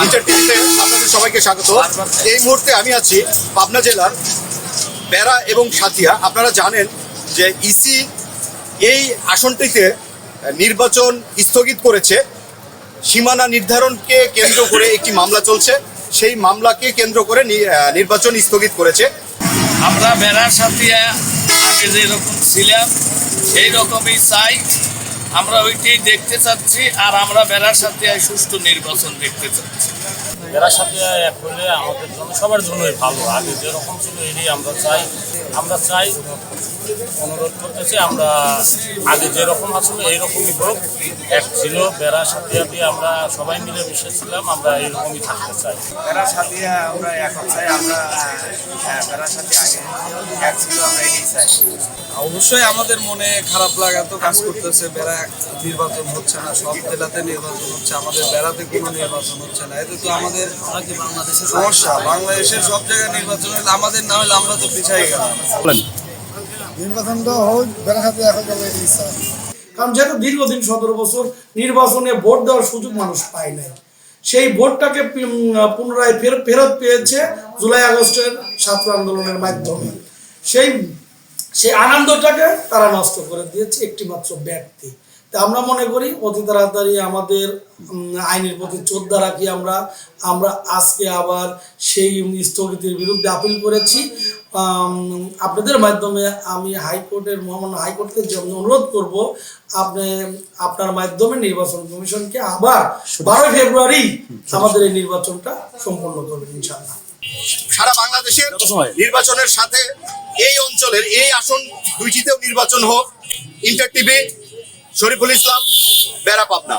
ইন্টারটিভিতে আপনাদের সবাইকে স্বাগত। এই মুহূর্তে আমি আছি পাবনা জেলার বেড়া এবং সাথিয়া। আপনারা জানেন যে ইসি এই আসনটিতে নির্বাচন স্থগিত করেছে। সীমানা নির্ধারণকে কেন্দ্র করে একটি মামলা চলছে, সেই মামলাকে কেন্দ্র করে নির্বাচন স্থগিত করেছে। আমরা বেড়ার সাথিয়া আগে যেরকম ছিলাম সেই রকমই চাই, আমরা ওইটাই দেখতে চাচ্ছি। আর আমরা বেড়ার সাথে সুষ্ঠু নির্বাচন দেখতে চাচ্ছি। বেড়ার সাথে এক হলে আমাদের জন্য সবার জন্যই ভালো। আগে যেরকম ছিল এটাই আমরা চাই অনুরোধ করতেছি। আমরা আগে যেরকম আসলে এইরকমই হোক। এক ছিল বেড়ার সাথে দিয়ে আমরা সবাই মিলে মিশেছিলাম, আমরা এইরকমই থাকতে চাই। বেড়ার সাথে আমরা এখন চাই, আমরা বেড়ার সাথে আগে এক ছিল, আমরা এটাই চাই। অবশ্যই আমাদের মনে খারাপ লাগা তো কাজ করতেছে। বেড়া নির্বাচন হচ্ছে না, সব জেলাতে নির্বাচন হচ্ছে, আমাদের বেড়াতে কোনো নির্বাচন হচ্ছে না। এতে তো আমাদের বাংলাদেশের সমস্যা। বাংলাদেশের সব জায়গায় নির্বাচন হলে আমাদের না হলে আমরা তো পিছাই গেলাম। নির্বাচন তো হোক, বেড়া সাথে এখন ইচ্ছা। কারণ যেহেতু দীর্ঘদিন 17 বছর নির্বাচনে ভোট দেওয়ার সুযোগ মানুষ পায় নাই, সেই ভোটটাকে পুনরায় ফেরত পেয়েছে জুলাই আগস্টের ছাত্র আন্দোলনের মাধ্যমে। সেই আনন্দটাকে তারা নষ্ট করে দিয়েছে একটি মাত্র ব্যক্তি। তা আমরা মনে করি অতি তাড়াতাড়ি আমাদের আইনের প্রতি শ্রদ্ধা রাখি। আমরা আজকে আবার সেই স্থগিতের বিরুদ্ধে আপিল করেছি। আপনাদের মাধ্যমে আমি মহামান্য হাইকোর্টকে যে অনুরোধ করব, আপনার মাধ্যমে নির্বাচন কমিশনকে আবার 12 ফেব্রুয়ারি আমাদের এই নির্বাচনটা সম্পন্ন করবেন ইনশাআল্লাহ। সারা বাংলাদেশের নির্বাচনের সাথে এই অঞ্চলের এই আসন দুইটিতেও নির্বাচন হোক। ইন্টারটিভি, শরীফুল ইসলাম, বেড়া, পাবনা।